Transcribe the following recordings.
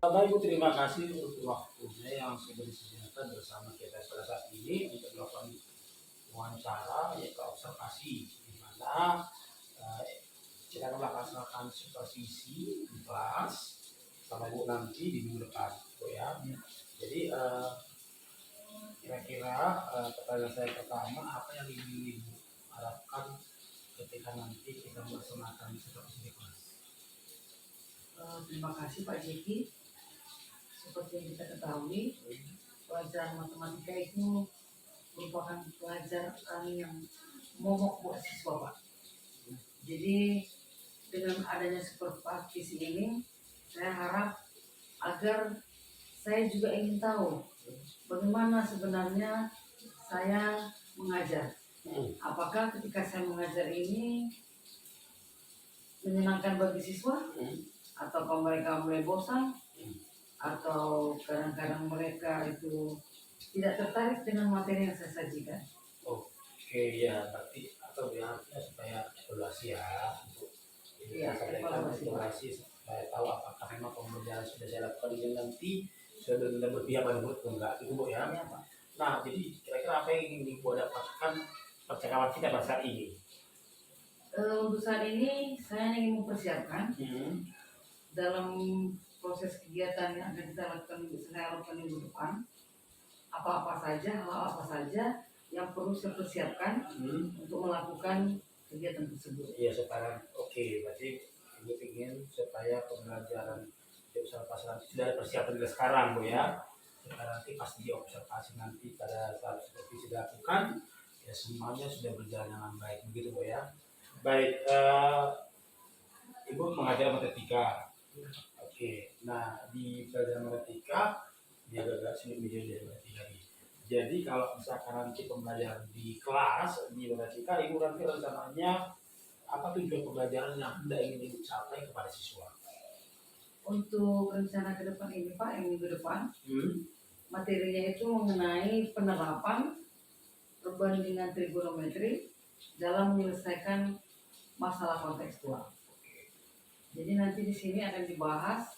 Bapak Ibu, terima kasih untuk waktunya yang sudah disediakan bersama kita pada saat ini untuk melakukan wawancara yaitu observasi di mana kita akan melaksanakan supervisi di kelas sama Ibu nanti di minggu depan, Bu ya. Jadi kira-kira pertanyaan saya pertama, apa yang ingin Ibu harapkan ketika nanti kita melaksanakan supervisi di kelas? Terima kasih Pak Jeki. Seperti yang kita ketahui, pelajaran matematika itu merupakan pelajaran yang momok buat siswa Pak. Jadi dengan adanya supervisi ini, saya harap agar saya juga ingin tahu bagaimana sebenarnya saya mengajar. Apakah ketika saya mengajar ini menyenangkan bagi siswa? Atau mereka mulai bosan? Atau kadang-kadang mereka itu tidak tertarik dengan materi yang saya sajikan? Oke, ya berarti atau ya supaya evaluasi ya untuk ini Iya, evaluasi supaya tahu apakah memang pembelajaran sudah saya lakukan ini nanti sudah benar-benar berpihak pada murid atau enggak itu Bu ya. Iya, Pak. Nah, jadi kira-kira apa yang ingin Ibu dapatkan percakapan kita pada saat ini? Untuk saat ini saya ingin mempersiapkan dalam proses kegiatan yang akan saya lakukan minggu depan, hal apa saja yang perlu saya persiapkan untuk melakukan kegiatan tersebut. Iya, sekarang oke, berarti Ibu ingin supaya pembelajaran di observasi sudah persiapan dari sekarang Bu ya. Sekarang nanti pas di observasi nanti pada saat supervisi dilakukan ya semuanya sudah berjalan dengan baik begitu Bu ya. Baik, Ibu mengajar matematika. Oke, nah di pelajaran matematika dia agak sulit menjadi matematika ini. Jadi kalau misalkan nanti pembelajaran di kelas di matematika, Ibu nanti rencananya apa tujuan pembelajaran yang Anda ingin Ibu capai kepada siswa? Untuk rencana ke depan ini Pak, yang minggu depan, materinya itu mengenai penerapan perbandingan trigonometri dalam menyelesaikan masalah kontekstual. Jadi nanti di sini akan dibahas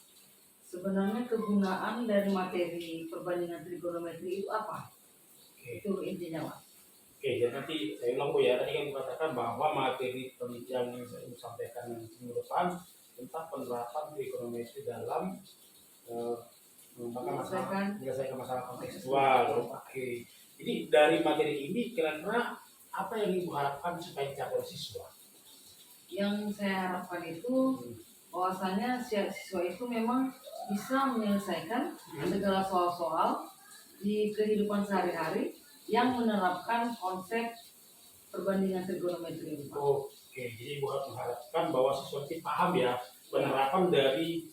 sebenarnya kegunaan dari materi perbandingan trigonometri itu apa. Itu intinya Pak. Oke, jadi nanti saya ulang Bu ya, tadi kan dikatakan bahwa materi penelitian yang saya sampaikan minggu depan tentang penerapan trigonometri dalam menyelesaikan masalah kontekstual. Oke, jadi dari materi ini kira-kira apa yang Ibu harapkan supaya dicapai siswa? Yang saya harapkan itu bahwasanya siswa itu memang bisa menyelesaikan segala soal-soal di kehidupan sehari-hari yang menerapkan konsep perbandingan trigonometri ini. Oke, jadi Ibu mengharapkan bahwa siswa itu paham ya penerapan dari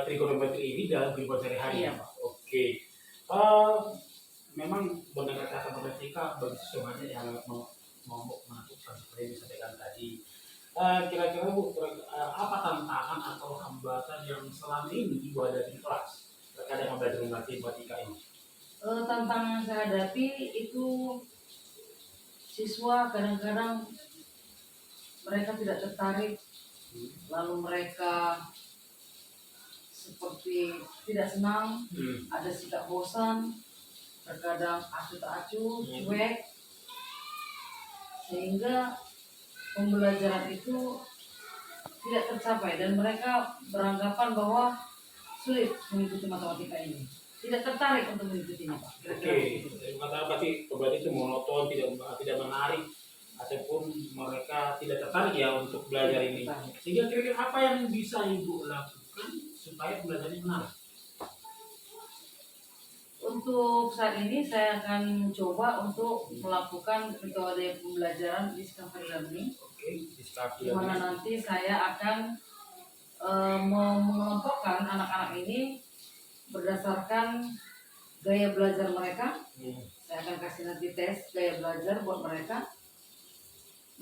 trigonometri ini dalam kehidupan sehari-hari. Iya, Pak. Oke, memang mendengar kata matematika bagi siswa banyak yang mau melakukan seperti yang disampaikan tadi. Kira-kira Bu, apa tantangan atau hambatan yang selama ini Ibu hadapi di kelas terkait dengan belajar matematika ini? Tantangan yang saya hadapi itu siswa kadang-kadang mereka tidak tertarik, lalu mereka seperti tidak senang, ada sikap bosan, terkadang acuh tak acuh, cuek, sehingga pembelajaran itu tidak tercapai dan mereka beranggapan bahwa sulit mengikuti matematika ini, tidak tertarik untuk mengikutinya Pak. Oke, kata berarti pembelajaran itu monoton, tidak menarik ataupun mereka tidak tertarik ya untuk belajar ini. Sehingga kira-kira apa yang bisa Ibu lakukan supaya pembelajarannya menarik? Untuk saat ini saya akan coba untuk melakukan metode pembelajaran discovery learning. Di mana nanti saya akan mengelompokkan anak-anak ini berdasarkan gaya belajar mereka. Saya akan kasih nanti tes gaya belajar buat mereka.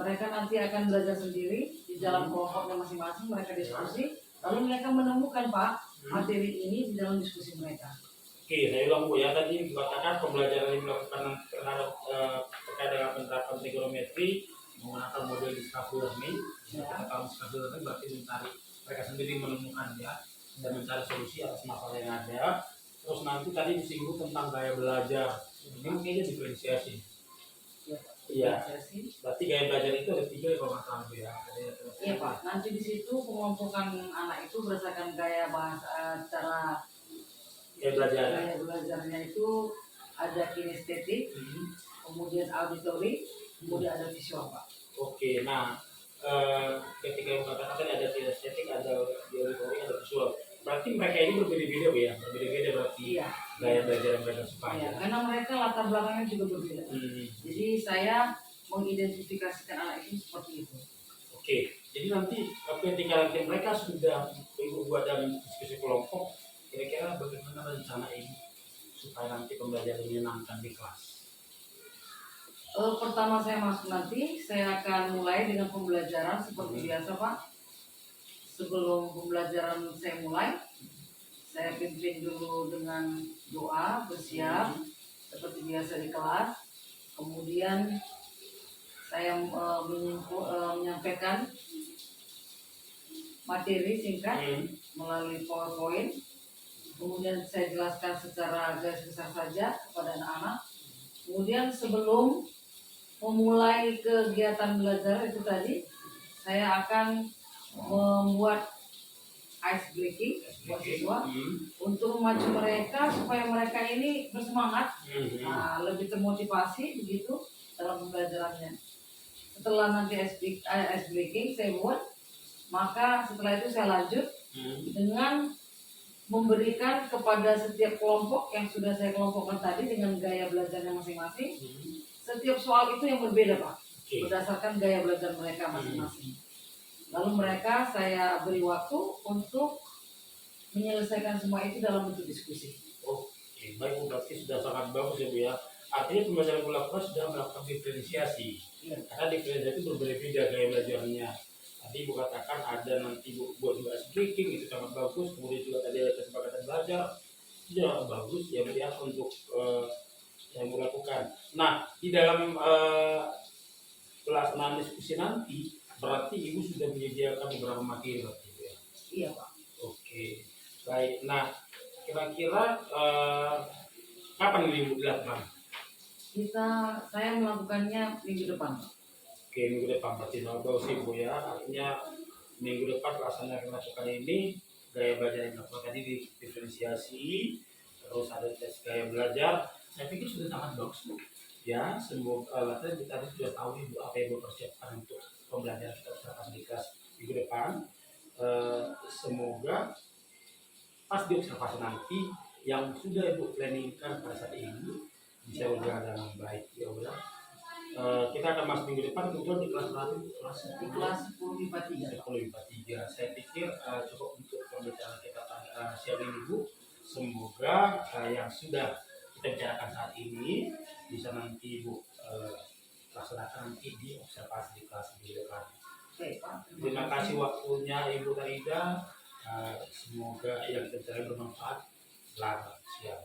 Mereka nanti akan belajar sendiri di dalam kelompoknya masing-masing, mereka diskusi, lalu mereka menemukan Pak materi ini di dalam diskusi mereka. Oke, saya ulang Bu ya, tadi dikatakan pembelajaran yang dilakukan terhadap terkait dengan penerapan trigonometri menggunakan model discovery learning. Kita tahu discovery learning berarti mencari mereka sendiri menemukan ya. dan mencari solusi atas masalah yang ada. Terus nanti tadi disinggung tentang gaya belajar. Ini kayaknya diferensiasi. Ya, Pak. Iya. Diferensiasi. Berarti gaya belajar itu ada 3 ya kalau nggak salah Bu, ya. Iya Pak, nanti di situ pengelompokan anak itu berdasarkan gaya bahasa, cara Gaya belajar. gaya belajarnya itu ada kinestetik, kemudian auditory, kemudian ada visual Pak. Oke, nah ketika yang katakan tadi ada kinestetik, ada auditory, ada visual. Berarti mereka ini berbeda-beda Bu, ya, berbeda-beda berarti Iya. gaya belajar yang mereka suka. Iya, Ya. karena mereka latar belakangnya juga berbeda. Jadi saya mengidentifikasikan anak itu seperti itu. Oke, jadi nanti ketika nanti mereka sudah ibu buat dalam diskusi kelompok, kira-kira bagaimana rencana ibu supaya nanti pembelajaran menyenangkan di kelas? Pertama saya masuk nanti, saya akan mulai dengan pembelajaran seperti biasa Pak. Sebelum pembelajaran saya mulai, saya pimpin dulu dengan doa, bersiap, seperti biasa di kelas. Kemudian saya menyampaikan materi singkat melalui PowerPoint. Kemudian saya jelaskan secara garis besar saja kepada anak-anak. Kemudian sebelum memulai kegiatan belajar itu tadi, saya akan membuat ice breaking buat siswa untuk memacu mereka supaya mereka ini bersemangat, lebih termotivasi begitu dalam pembelajarannya. Setelah nanti ice breaking saya buat, maka setelah itu saya lanjut dengan memberikan kepada setiap kelompok yang sudah saya kelompokkan tadi dengan gaya belajarnya masing-masing. Setiap soal itu yang berbeda Pak, berdasarkan gaya belajar mereka masing-masing. Lalu mereka saya beri waktu untuk menyelesaikan semua itu dalam bentuk diskusi. Oke, baik Bu, berarti sudah sangat bagus ya Bu, ya. Artinya pembelajaran Bu lakukan sudah melakukan diferensiasi. Karena diferensiasi itu berbeda-beda gaya belajarnya. Tadi Bu katakan ada nanti Bu buat juga speaking, itu sangat bagus. Kemudian juga tadi ada kesepakatan belajar, ya bagus ya Bu, ya, untuk yang Bu lakukan. Nah, di dalam pelaksanaan diskusi nanti, berarti Ibu sudah menyediakan beberapa materi berarti ya? Iya Pak. Oke, baik. Nah, kira-kira kapan ini Ibu dilakukan? Saya melakukannya minggu depan Pak. Oke, minggu depan berarti bagus sih Bu, ya. Artinya minggu depan pelaksanaan melakukan ini gaya belajar yang dilakukan tadi diferensiasi, terus ada tes gaya belajar. Saya pikir sudah sangat bagus Bu. Ya, semoga kita sudah tahu Ibu apa yang Ibu persiapkan untuk pembelajaran kita usahakan di kelas minggu depan. Semoga pas di observasi nanti yang sudah Ibu planningkan pada saat ini bisa berjalan dengan baik ya udah. Kita akan masuk minggu depan kebetulan di kelas berapa? Di kelas 10 IPA 3. 10 IPA 3. Saya pikir cukup untuk pembicaraan kita siang ini Bu. Semoga yang sudah kita bicarakan saat ini bisa nanti Bu laksanakan nanti di observasi di kelas minggu depan. Terima kasih waktunya Ibu Taida. Semoga yang kita bicarakan bermanfaat. Selamat siang.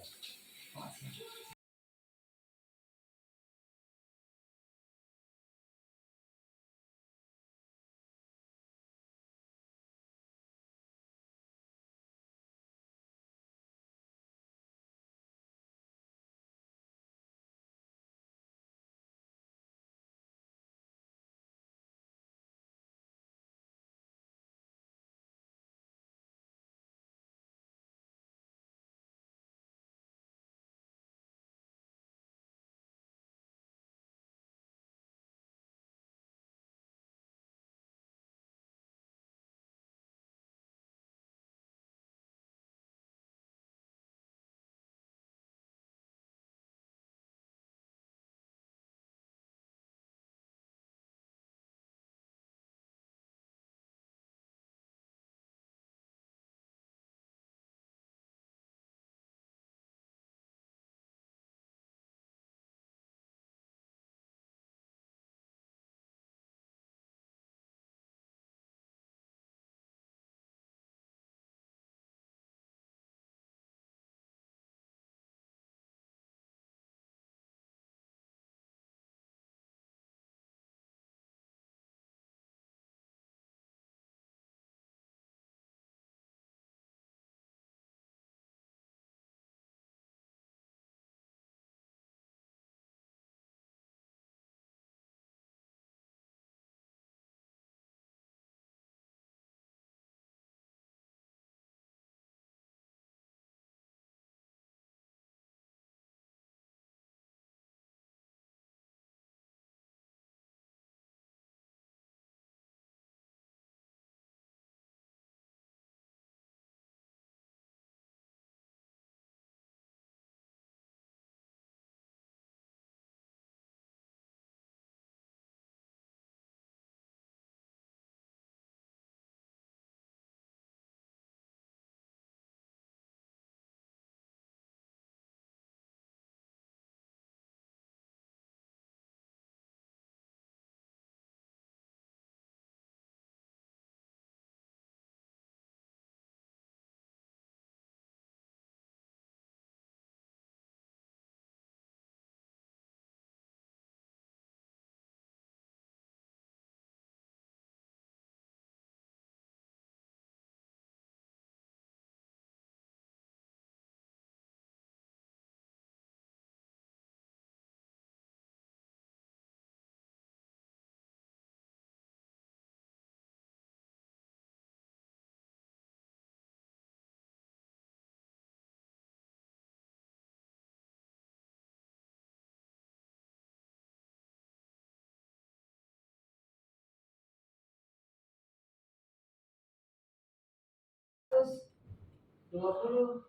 22.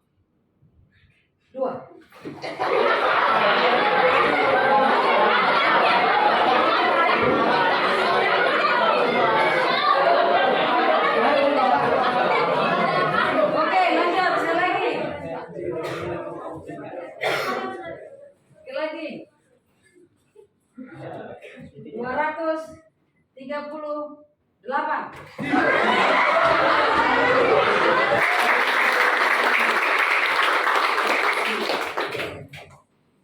Oke, lanjut sekali lagi. Sekali lagi. 238.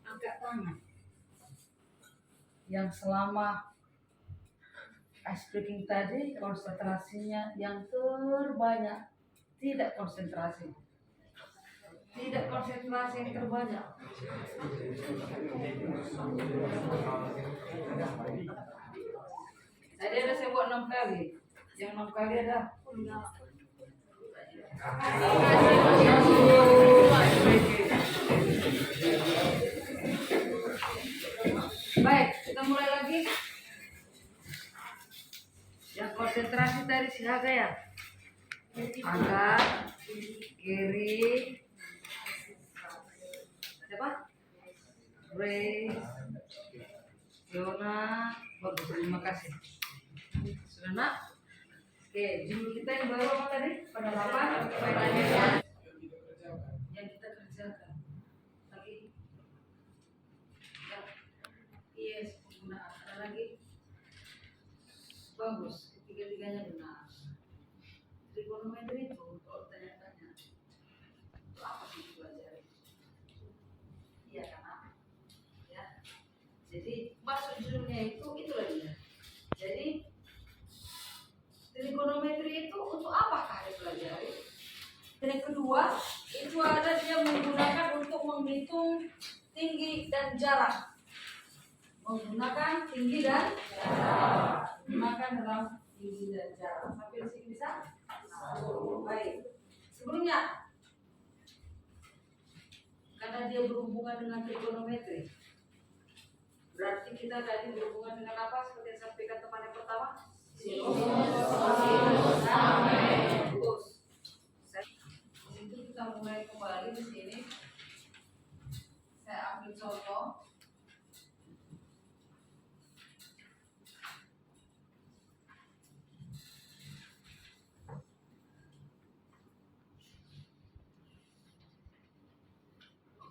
Angkat tangan. Yang selama ice breaking tadi konsentrasinya yang terbanyak, tidak konsentrasi yang terbanyak. Tadi ada saya buat 6 kali, yang 6 kali ada baik, kita mulai lagi. Yang konsentrasi dari si Haga ya. Angkat, kiri, siapa? Grace, Yona, bagus, terima kasih. Sudah nak? Oke, judul kita yang baru apa tadi? Penerapan yang kita kerjakan. Lagi. Yes, penggunaan. Ada lagi? Bagus, ketiga-tiganya benar. Trigonometri itu kalau tanya-tanya itu apa sih dipelajari? Iya kan? Ya. Jadi maksud judulnya itu lagi ya. Jadi trigonometri itu untuk apakah dipelajari? Dan yang kedua itu ada dia menggunakan untuk menghitung tinggi dan jarak. Menggunakan tinggi dan jarak. Gunakan dalam tinggi dan jarak. Sampai di sini bisa? Baik. Sebelumnya, karena dia berhubungan dengan trigonometri, berarti kita tadi berhubungan dengan apa? Seperti yang sampaikan teman yang pertama. Terus, itu kita mulai kembali di sini. Saya ambil contoh.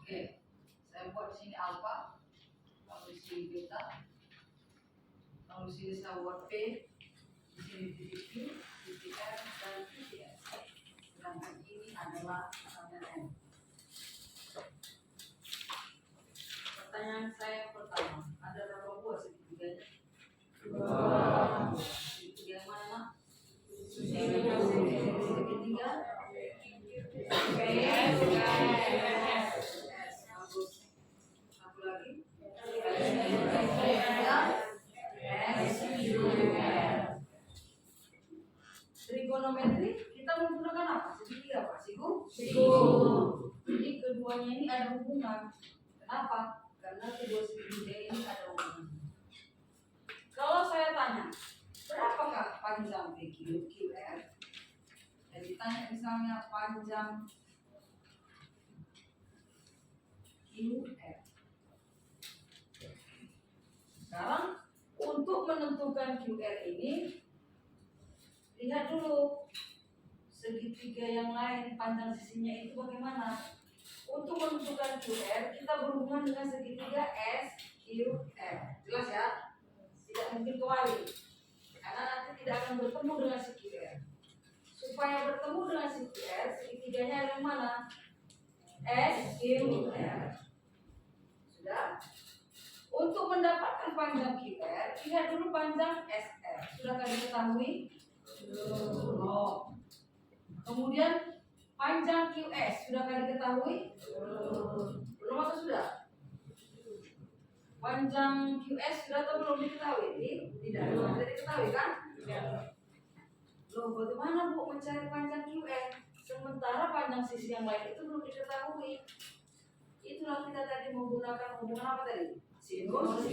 Oke, saya buat di sini alfa, lalu di sini beta, lalu di sini saya buat p, di sini titik q, titik r, dan titik s. Sedangkan ini adalah pertanyaan n. Pertanyaan saya pertama, ada berapa buah segitiganya? 2. Segitiga yang mana, nak? Segitiga. Satu lagi. Trigonometri kita menggunakan apa? Segitiga apa? Siku. Jadi keduanya ini ada hubungan. Kenapa? Karena kedua segitiga ini ada hubungan. Kalau saya tanya, berapakah panjang PQ, QR? Jadi tanya misalnya panjang QR. Sekarang untuk menentukan QR ini, lihat dulu segitiga yang lain panjang sisinya itu bagaimana. Untuk menentukan QR kita berhubungan dengan segitiga SQR. Jelas ya? Tidak mungkin kembali karena nanti tidak akan bertemu dengan SQR. Supaya bertemu dengan SQR, segitiganya yang mana? SQR. Sudah? Untuk mendapatkan panjang QR, lihat dulu panjang SR. Sudah kalian ketahui? Belum. Kemudian panjang QS sudah kalian ketahui? Belum atau sudah? Panjang QS sudah atau belum diketahui? Tidak. Sudah diketahui kan? Loh, bagaimana Bu mencari panjang QS? Sementara panjang sisi yang lain itu belum diketahui. Itulah kita tadi menggunakan hubungan apa tadi? Sinus.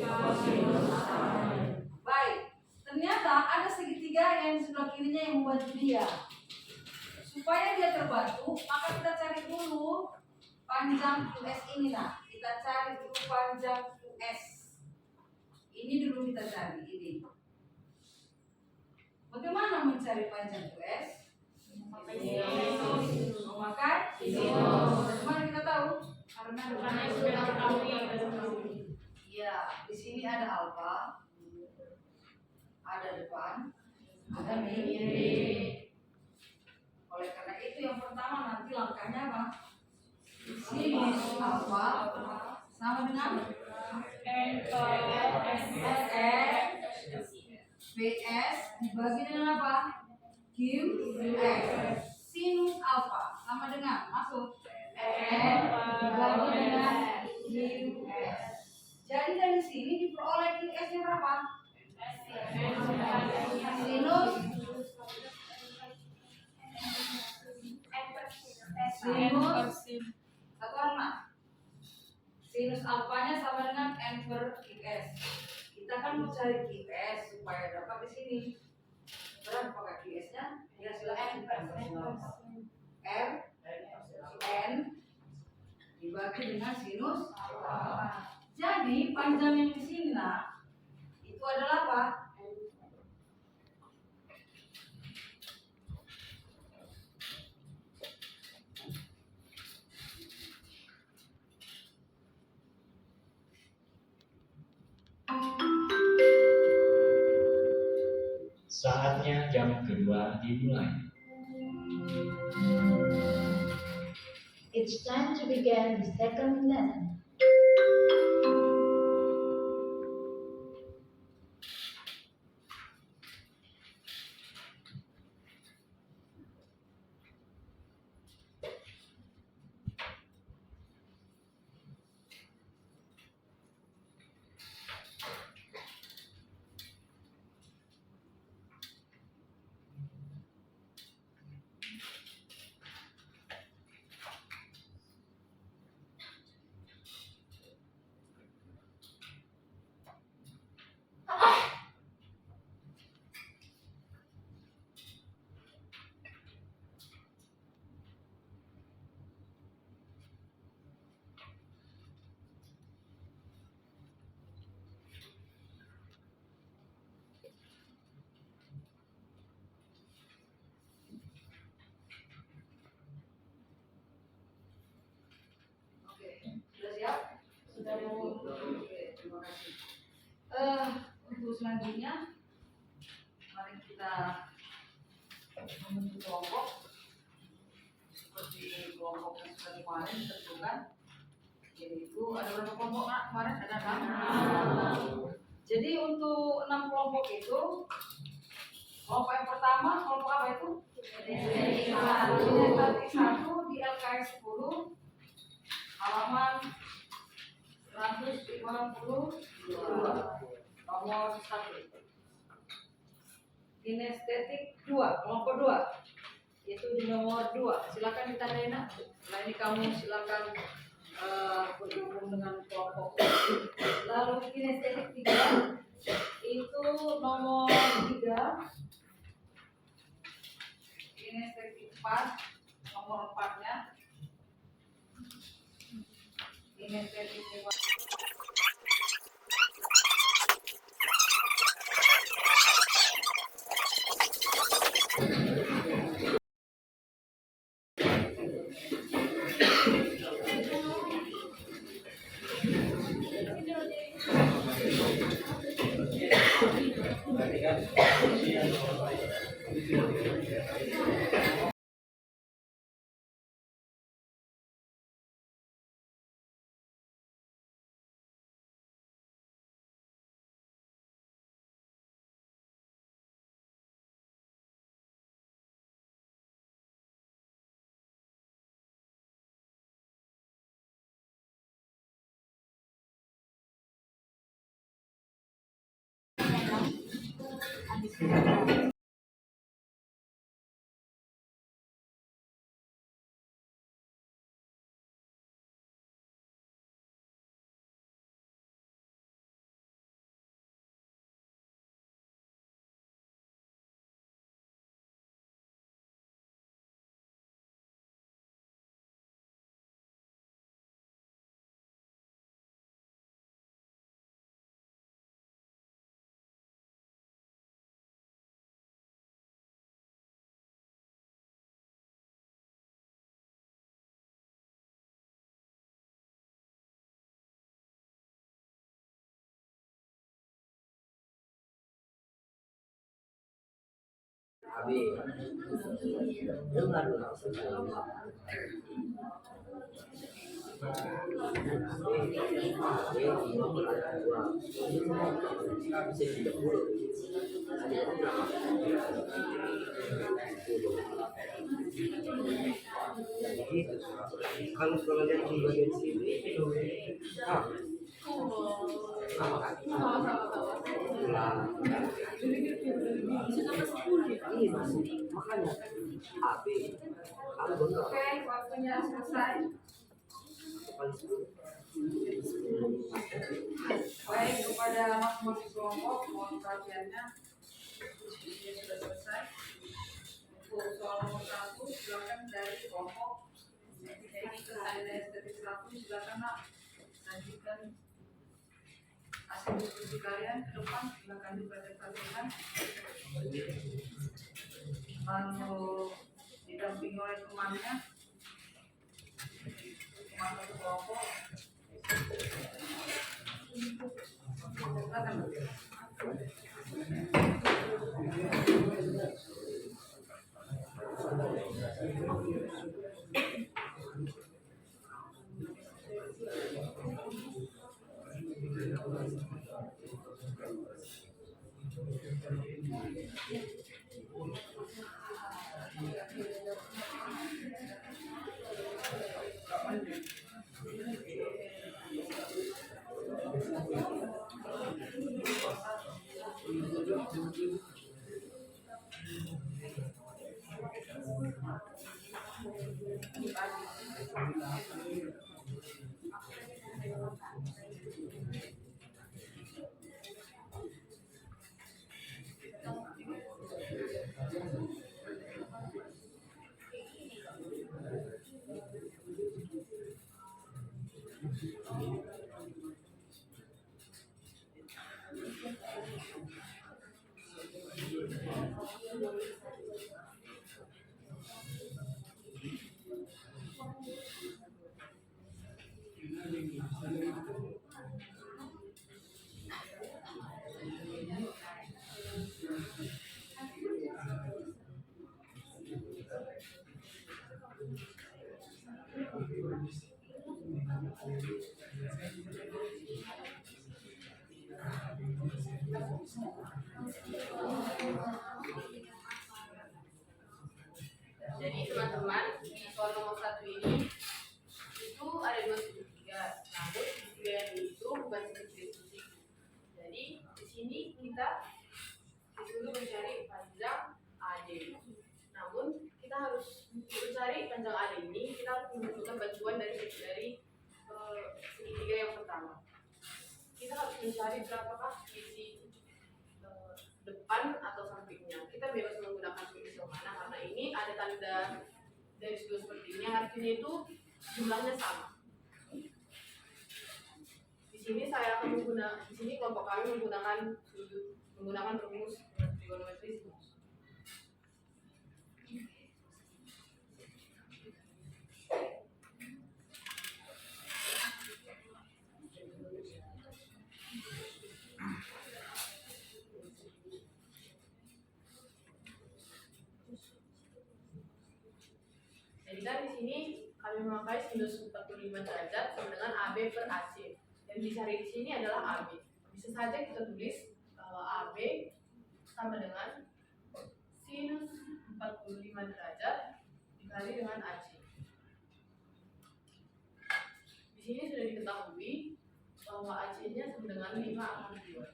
Baik. Ternyata ada segitiga yang sebelah kirinya yang membantu dia. Supaya dia terbantu, maka kita cari dulu panjang US ini. Nah, kita cari dulu panjang US. Ini dulu kita cari ini. Bagaimana mencari panjang US? Memakai sinus. Bagaimana kita tahu? Karena sudah ketahui. Ya, di sini ada alfa, ada depan, ada miri. Oleh karena itu yang pertama nanti langkahnya apa? Sinus alfa sama dengan BS dibagi dengan apa? QS. Sinus alfa sama dengan masuk N dibagi dengan QS. Jadi dari sini diperoleh QS-nya berapa? Sinus satu orang. Sinus alfanya sama dengan N per QS. Kita kan mau cari QS supaya dapat di sini. Berapa pakai QS-nya? Ya silakan. R N dibagi dengan sinus alfa. Jadi panjang yang di sini nah itu adalah apa? Saatnya jam kedua dimulai. It's time to begin the second lesson. Sudah siap? Sudah mau. Oke, terima kasih. Untuk selanjutnya, mari kita membentuk kelompok seperti kelompok yang sudah kemarin ditentukan. Yaitu ada berapa kelompok Kak? Kemarin ada 6. Jadi untuk 6 kelompok itu, kelompok yang pertama kelompok apa itu? Kinetik 1 di LKS 10 halaman 152 nomor 1. Kinestetik 2 kelompok 2 itu di nomor 2. Silakan ditandai nak. Setelah ini kamu silakan bergabung dengan kelompok. Lalu kinestetik 3 itu nomor 3. Kinestetik 4 nomor 4-nya. Kinestetik 5 Kalau sekolahnya di bagian sini, iya masih makanya AB Oke, waktunya selesai. Baik, kepada makmur di kelompok, mohon perhatiannya. Ini sudah selesai. Untuk soal nomor 1, silakan dari kelompok. Jadi selesai dari estetik 1, silakan nak lanjutkan hasil diskusi kalian ke depan, silakan dipresentasikan. Lalu didampingi oleh temannya, teman satu kelompok. Silakan. Jadi teman-teman di soal nomor 1 ini itu ada 2 segitiga, namun segitiga yang itu bukan segitiga diskusi. Jadi di sini kita disuruh mencari panjang AD. Namun kita harus mencari panjang AD ini, kita harus membutuhkan bantuan dari segitiga yang pertama. Kita harus mencari berapakah sisi depan atau sampingnya. Kita bebas menggunakan sisi yang mana karena ini ada tanda garis dua seperti ini, artinya itu jumlahnya sama. Di sini saya akan di sini kelompok kami menggunakan rumus trigonometris. Jadi kan di sini kami memakai sinus 45 derajat sama dengan AB per AC. Yang dicari di sini adalah AB. Bisa saja kita tulis AB sama dengan sinus 45 derajat dikali dengan AC. Di sini sudah diketahui bahwa AC-nya sama dengan 5/2.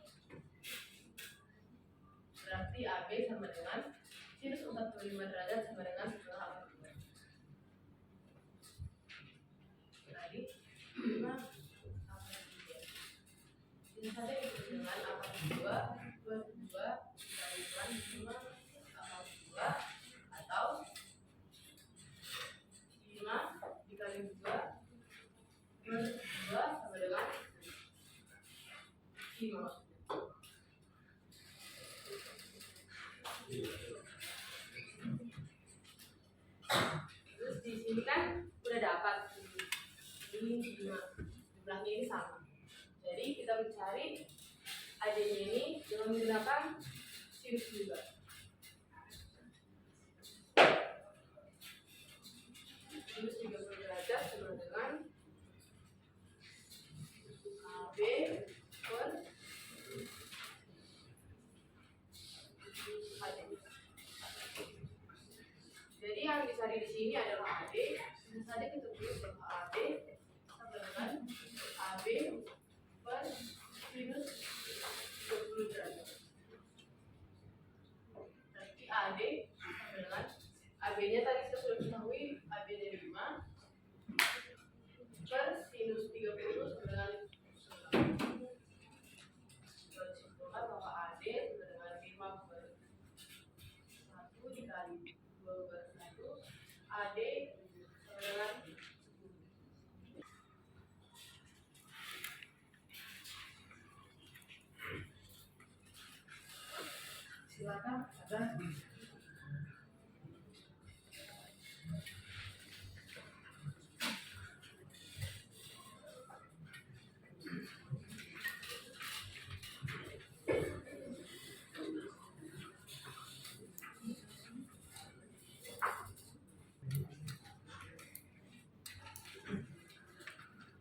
Berarti AB sama dengan sinus 45 derajat sama dengan 1/2. Jadi 5/2. Ini saja itu dengan akar 2 dikali dengan 5/2 atau 5 dikali 2 sama dengan 5. Terus di sini kan udah dapat ini 5, jumlahnya ini sama. Jadi kita mencari AD-nya ini dengan menggunakan sinus juga. dicari di sini adalah AD. Bisa saja kita tulis bahwa AD sama dengan AB per sinus 30 derajat. Nanti AD sama dengan AB-nya tadi kita sudah ketahui, AB-nya 5 per sinus 30 sama dengan 9. Kita simpulkan bahwa AD sama dengan 5 per 1 dikali 2 per 1, AD sama dengan 10. Silakan ada.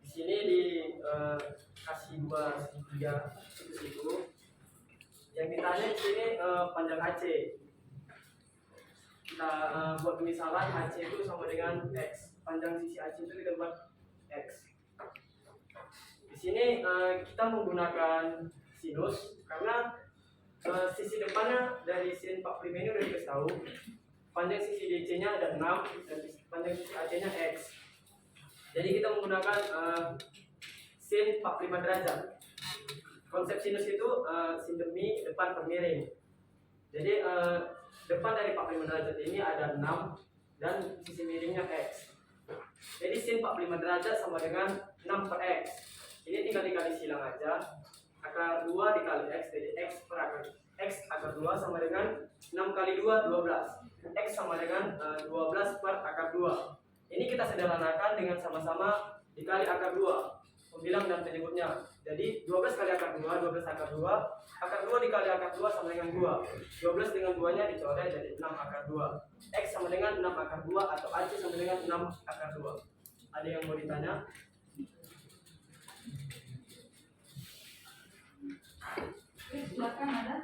Di sini kasih 2 segitiga itu. Yang ditanya di sini panjang AC. Kita buat pemisalan AC itu sama dengan X. Panjang sisi AC itu kita buat X. Di sini kita menggunakan sinus karena sisi depannya dari sin 45 ini udah dikasih tahu. Panjang sisi DC-nya ada 6 dan panjang sisi AC-nya X. Jadi kita menggunakan sin 45 derajat. Konsep sinus itu sin demi depan per miring. Jadi depan dari 45 derajat ini ada 6 dan sisi miringnya X. Jadi sin 45 derajat sama dengan 6 per X. Ini tinggal dikali silang aja. Akar 2 dikali X, jadi X per akar X akar 2 sama dengan 6 kali 2, 12. X sama dengan 12 per akar 2. Ini kita sederhanakan dengan sama-sama dikali akar 2, pembilang dan penyebutnya. Jadi 12 kali akar 2, 12 akar 2, akar 2 dikali akar 2 sama dengan 2. 12 dengan 2-nya dicoret jadi 6 akar 2. X sama dengan 6 akar 2 atau AC sama dengan 6 akar 2. Ada yang mau ditanya? Silakan ada.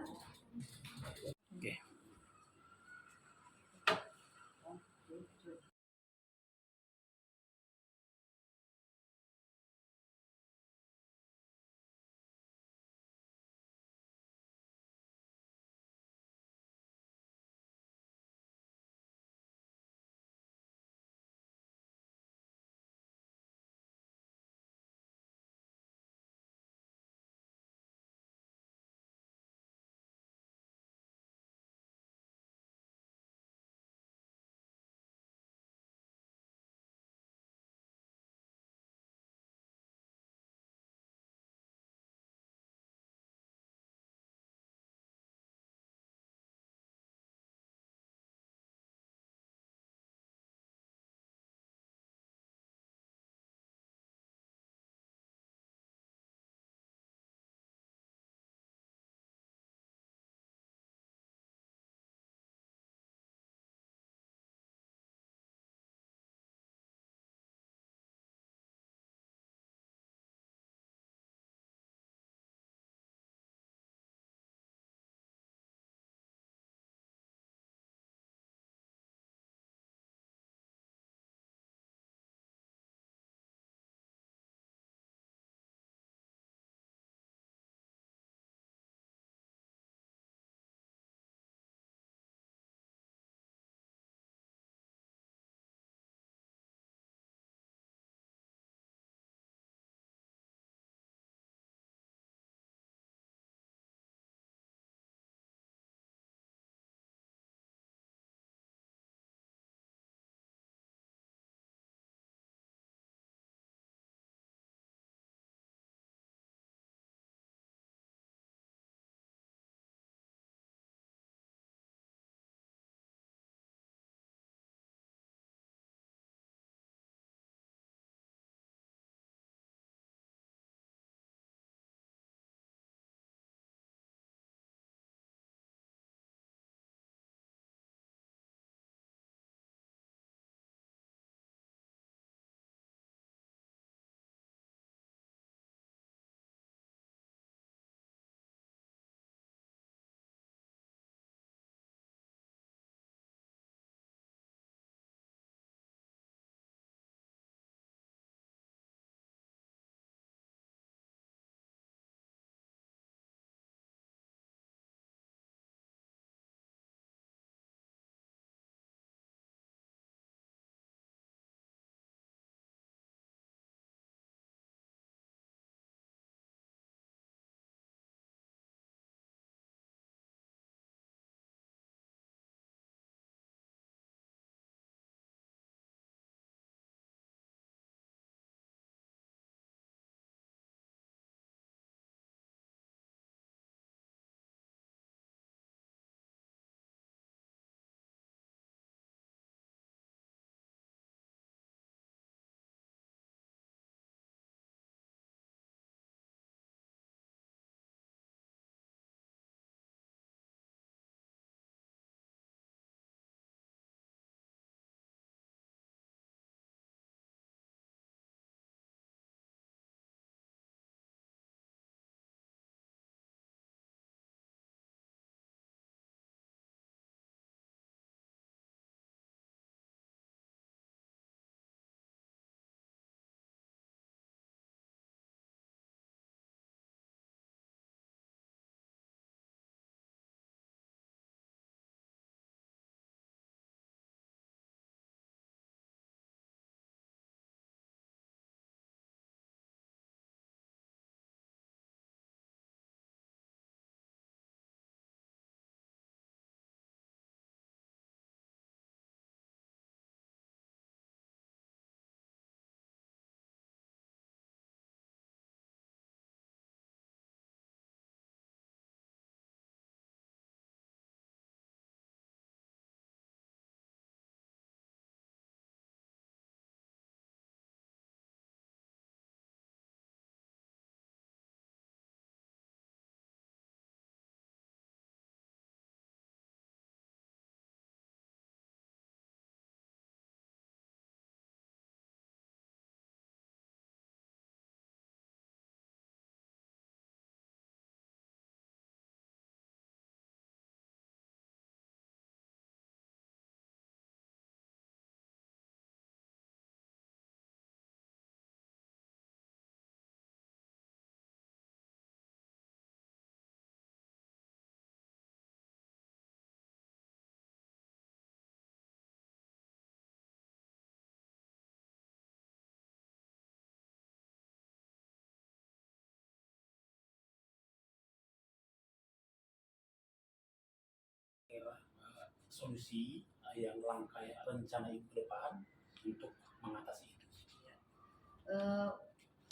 solusi yang langkah rencana Ibu ke depan untuk mengatasi itu?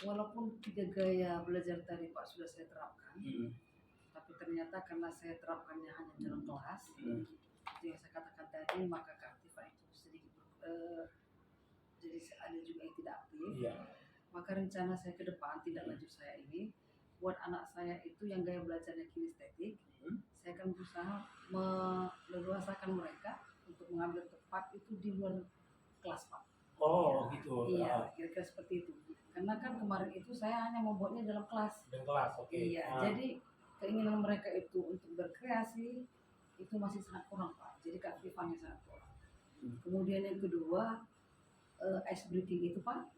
Walaupun 3 gaya belajar tadi Pak sudah saya terapkan, Hmm. tapi ternyata karena saya terapkannya hanya dalam kelas, Hmm. itu yang saya katakan tadi, maka keaktifan itu sedikit jadi ada juga yang tidak aktif. Iya. Maka rencana saya ke depan, tidak lanjut saya ini, buat anak saya itu yang gaya belajarnya kinestetik, saya akan berusaha meleluasakan mereka untuk mengambil tepat itu di luar kelas Pak. Oh gitu. Iya, kira-kira seperti itu. Karena kan kemarin itu saya hanya membuatnya dalam kelas. Dan kelas, oke. Iya, jadi keinginan mereka itu untuk berkreasi itu masih sangat kurang Pak. Jadi keaktifannya sangat kurang. Kemudian yang kedua, ice breaking itu Pak,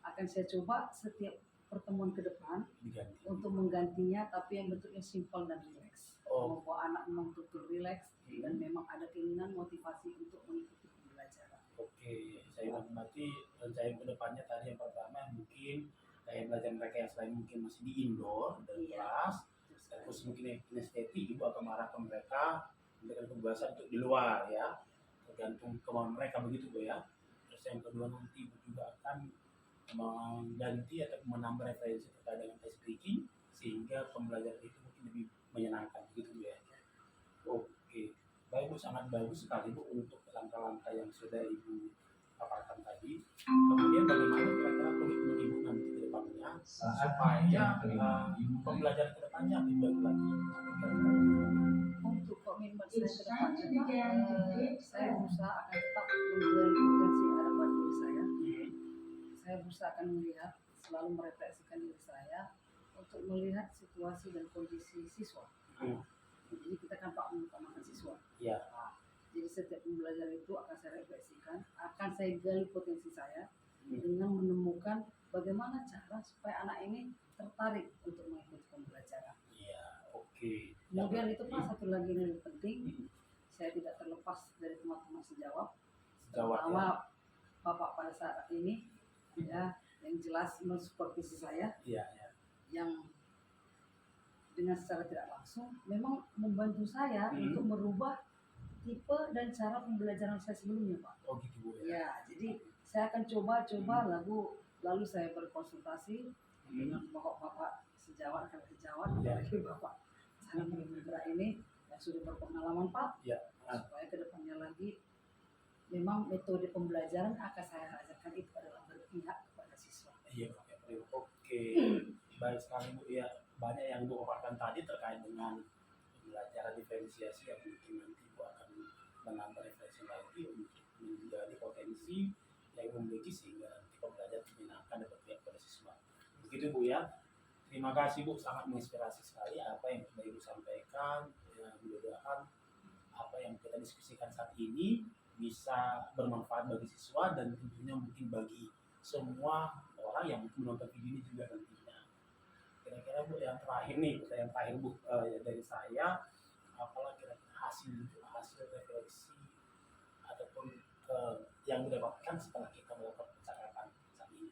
akan saya coba setiap pertemuan ke depan Diganti. untuk menggantinya, tapi yang bentuknya simpel dan rileks. Oh. Membawa anak memang betul rileks dan memang ada keinginan motivasi untuk mengikuti pembelajaran. Oke, saya berarti rencana ke depannya tadi yang pertama mungkin kayak belajar mereka yang selain mungkin masih di indoor dan Iya. kelas, terus mungkin yang kinestetik Ibu akan mengarahkan mereka memberikan kebebasan untuk di luar ya, tergantung kemauan mereka begitu Bu ya. Terus yang kedua nanti Ibu juga akan mengganti atau menambah referensi terkait dengan ice breaking sehingga pembelajaran itu mungkin lebih menyenangkan begitu Bu ya. Oke, baik Bu, sangat bagus sekali Bu untuk langkah-langkah yang sudah Ibu paparkan tadi. Kemudian bagaimana kira-kira komitmen Ibu nanti ke depannya supaya pembelajaran ke depannya lebih baik lagi? Untuk komitmen saya ke depannya, saya berusaha akan tetap menggali potensi yang ada pada diri saya. Saya berusaha akan melihat, selalu merefleksikan diri saya untuk melihat situasi dan kondisi siswa. Jadi kita kan Pak mengutamakan siswa. Ya. Jadi setiap pembelajaran itu akan saya refleksikan, akan saya gali potensi saya dengan menemukan bagaimana cara supaya anak ini tertarik untuk mengikuti pembelajaran. Iya, oke. Kemudian itu Pak, satu lagi yang lebih penting, saya tidak terlepas dari teman-teman sejawat, terutama Bapak pada saat ini, ya, yang jelas mensupport visi saya, Iya. yang dengan secara tidak langsung memang membantu saya untuk merubah tipe dan cara pembelajaran saya sebelumnya Pak. Oh gitu Bu ya. Ya, jadi saya akan coba lalu saya berkonsultasi dengan bapak sejawat dari bapak sana Mendra ini yang sudah berpengalaman Pak. Ya. Supaya kedepannya lagi memang metode pembelajaran akan saya ajarkan itu adalah berpihak kepada siswa. Iya, oke. Baik sekali Bu ya. Banyak yang Bu paparkan tadi terkait dengan pembelajaran diferensiasi yang mungkin nanti Bu akan menambah refleksi lagi untuk menjadi potensi yang memiliki sehingga nanti pembelajaran menyenangkan dan berpihak pada siswa. Begitu Bu ya. Terima kasih Bu, sangat menginspirasi sekali apa yang sudah Ibu sampaikan. Ya, mudah-mudahan apa yang kita diskusikan saat ini bisa bermanfaat bagi siswa dan tentunya mungkin bagi semua orang yang menonton video ini juga nantinya. Kira-kira Bu yang terakhir nih, pertanyaan terakhir Bu dari saya, apalah kira-kira hasil refleksi ataupun yang didapatkan setelah kita melakukan percakapan saat ini?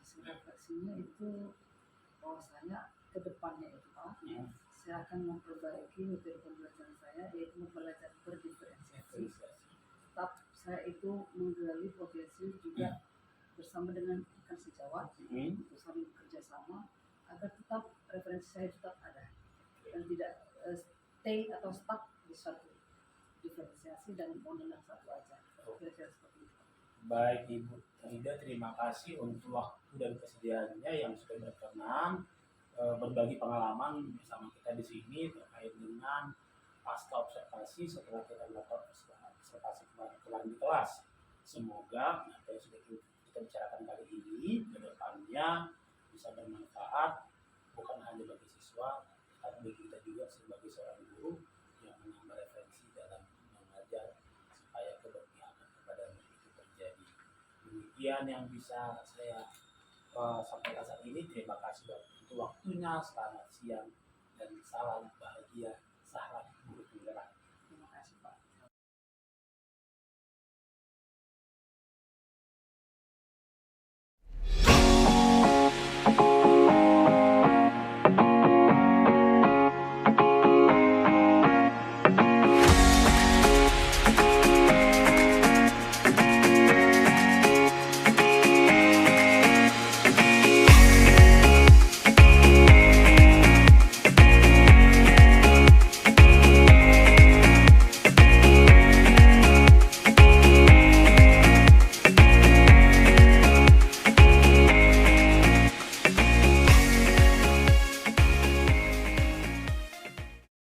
Hasil refleksinya itu bahwasanya ke depannya itu Pak, saya akan memperbaiki metode pembelajaran saya, yaitu belajar berdiferensiasi. Tetap saya itu menggali potensi juga bersama dengan rekan sejawat untuk saling bekerja sama agar tetap referensi saya tetap ada dan tidak stay atau stuck di satu diferensiasi dan mengenal satu aja. Kira-kira seperti itu. Baik Ibu Ida, terima kasih untuk waktu dan kesediaannya yang sudah berkenan berbagi pengalaman bersama kita di sini terkait dengan pasca observasi setelah kita melakukan observasi kemarin di kelas. Semoga apa yang sudah kita bicarakan kali ini ke depannya bisa bermanfaat bukan hanya bagi siswa, tapi bagi kita juga sebagai seorang guru yang menambah referensi dalam mengajar supaya keberpihakan kepada anak itu terjadi. Demikian yang bisa saya sampaikan saat ini. Terima kasih untuk waktunya. Selamat siang dan salam bahagia. Salam